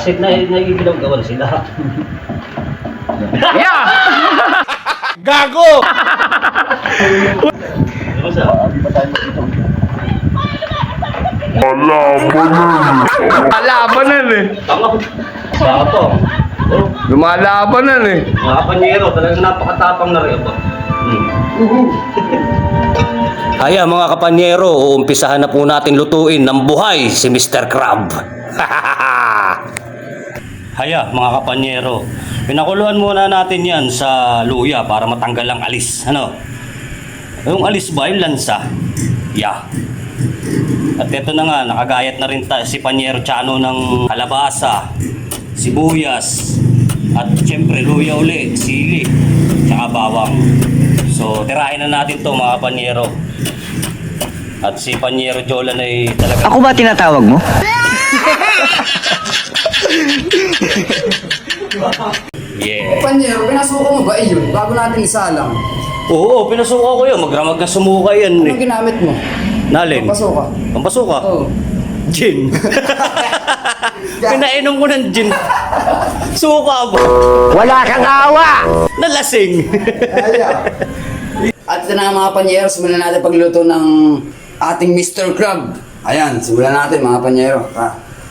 Kasit na naigilaw-gawan sila. Yeah! Gago! Ano sa? Lumalabanan eh. Tama ko. Sa to. Oh, Lumalabanan eh. mga kapanyero, talagang napakatapang na rin ito. Haya mga kapanyero, uumpisahan na po natin lutuin ng buhay si Mr. Crab. Haya mga kapanyero, pinakuluan muna natin yan sa luya para matanggal ang alis. Ano? Yung alis ba, yung lansa? Yeah. At ito na nga, nakagayat na rin si Panyero Chano ng kalabasa, sibuyas, at syempre luya uli, sili, tsaka bawang. So tirahin na natin to mga Panyero. At si Panyero Jolan ay talaga... Ako ba tinatawag mo? Yeah. Panyero, pinasuko mo ba iyon bago natin isalang? Oo, pinasuka ko yun. Magramag na sumuka yan Anong eh. ginamit mo? Nalin? Pasuka. Ang pasuka? Oo. Gin. Pinainom ko ng gin. Suka ba? Wala kang awa! Nalasing. At ito na mga panyero, simulan natin pagluto ng ating Mr. Crab. Ayan, simulan natin mga panyero.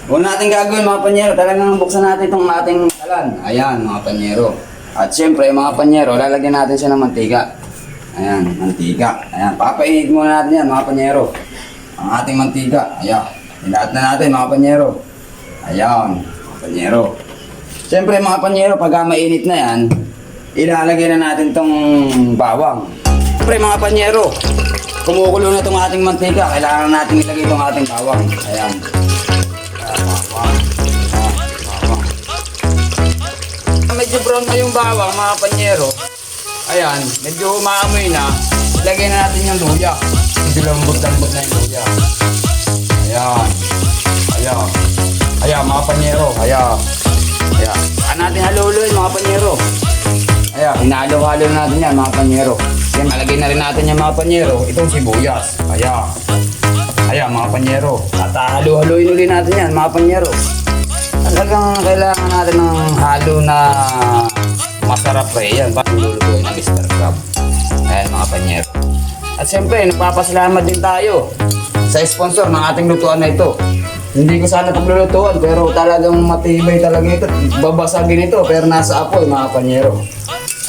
Una natin gagawin mga panyero, talagang buksan natin itong ating talan. Ayan mga panyero. At syempre mga panyero, lalagyan natin siya ng mantika. Ayan, mantika. Ayan, papainit muna natin yan mga panyero. Ang ating mantika. Ayan, ilahat na natin mga panyero. Ayan, mga panyero. Syempre mga panyero, pagka mainit na yan, ilalagay na natin tong bawang. Syempre mga panyero, kumukulo na tong ating mantika. Kailangan natin ilagay tong ating bawang. Ayan. Bawang. Bawang. Medyo brown na yung bawang mga panyero. Ayan, medyo umaamoy na. Ilagay na natin yung luya. Medyo lambot-lambot na yung luya. Ayan. Ayan. Ayan mga panyero. Ayan. Ayan. Saan natin haluluin mga panyero? Ayan, hinalo-halo natin yan mga panyero. Yan, malagay na rin natin yung mga panyero. Itong sibuyas. Ayan. Ayan mga panyero. At halo-haloin ulit natin yan mga panyero. Talagang kailangan natin ng halo na masarap pa yan. Para lulutuin ng Mr. Crab. Ayan mga panyero. At siyempre, nagpapasalamat din tayo sa sponsor ng ating lutuan na ito. Hindi ko sana paglulutuan pero talagang matibay talaga ito. Babasagin ito pero nasa apoy mga panyero.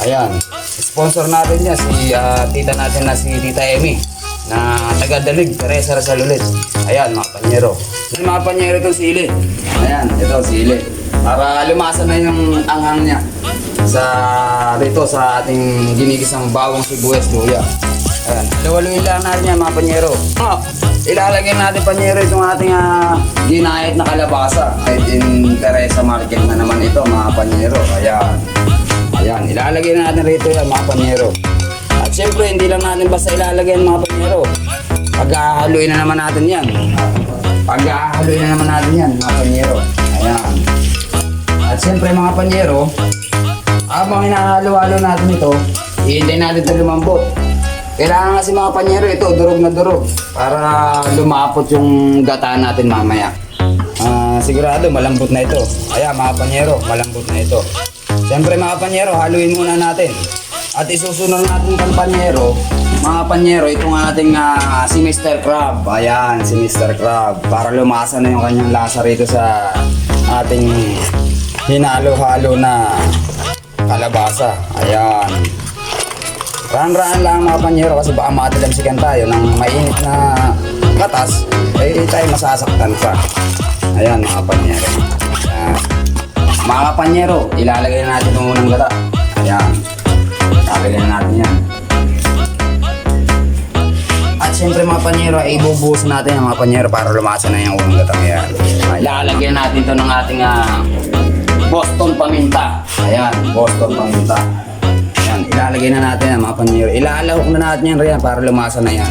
Ayan. Sponsor natin niya si tita natin na si Tita Emmy na taga-Dalig, Teresa Rasalulit. Ayan mga panyero. Ayan mga panyero itong sili. Ayan, ito sili. Para lumasa na yung anghang niya dito sa ating ginigisang bawang sibuyas luya. Ayan, haluin lang natin yan mga panyero. Ilalagay natin panyero itong ating ginayat na kalabasa. Kahit in Teresa Market na naman ito mga panyero. Ayan. Ayan, ilalagay na natin rito yan mga panyero. At syempre, hindi lang natin basta ilalagay yan mga panyero. Pag-ahaluin na naman natin yan. Pag-ahaluin na naman natin yan mga panyero. Ayan. At syempre mga panyero, habang hinahalo-halo natin ito, hihintayin natin ito lumambot. Kailangan kasi mga panyero ito, durog na durog para lumapot yung gata natin mamaya. Sigurado malambot na ito. Ayan mga panyero, malambot na ito. Siyempre mga panyero, haluin muna natin. At isusunod natin ng panyero, mga panyero, itong ating si Mr. Crab. Ayan, si Mr. Crab. Para lumasa na yung kanyang lasa rito sa ating hinalo-halo na kalabasa. Ayan. Raan-raan lang mga panyero kasi baka matilamsikan tayo ng mainit na katas, eh tayo masasaktan pa. Ayan mga panyero. Ayan. Mga panyero, ilalagay na natin itong unang gata. Ayan. Ilalagay na natin yan. At siyempre mga panyero, ay ibubuhos natin ang mga panyero para lumasa na yung unang gata. Ayan. Ilalagay natin ito ng ating Boston paminta. Ayan, Boston paminta. Ayan, ilalagay na natin ang mga panyero. Ilalahok na natin yan riyan para lumasa na yan.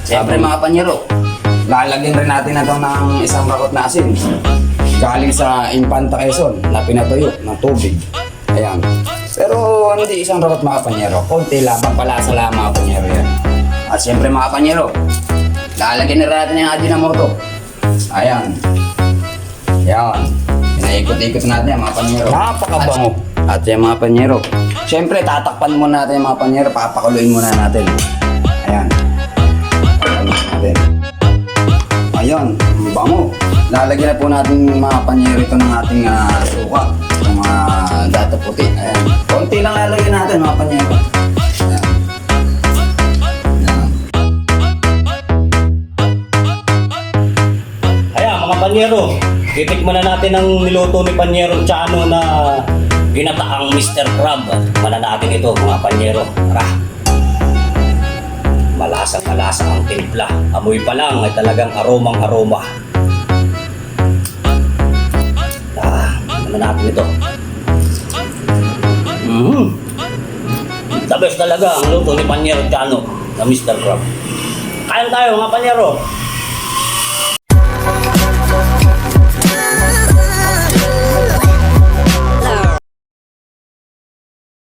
Siyempre mga panyero, lalagyan rin natin na ito ng isang rakot na asin. Galing sa Infanta Quezon na pinatuyo ng tubig. Ayan. Pero hindi isang rakot mga panyero. Konti lang, pampalasa lang mga panyero yan. At siyempre mga panyero, lalagyan na rin natin yung Ajinomoto. Ayan. Ayan. Naikot-ikot natin yan mga panyero. Napakabango. At yung mga panyero. Siyempre, tatakpan muna natin yung mga panyero. Papakuluin muna natin. Ayan. Tatakpan natin. Ayan, ang bango. Lalagyan na po natin mga panyero ito ng ating suka. Yung mga data puti. Ayan. Konti lang lalagyan natin mga panyero. Ayan. Ayan. Kaya mga panyero, titikman na natin ang niluto ni Panyero Chano na ginataang Mr. Crab. Tikman na natin ito mga panyero. Tara. Malasang-malasa ang timpla. Amoy pa lang ay talagang aromang-aroma. Ano natin ito? The best talaga ang luto ni Panyero Chano na Mr. Crab. Kain tayo mga panyero.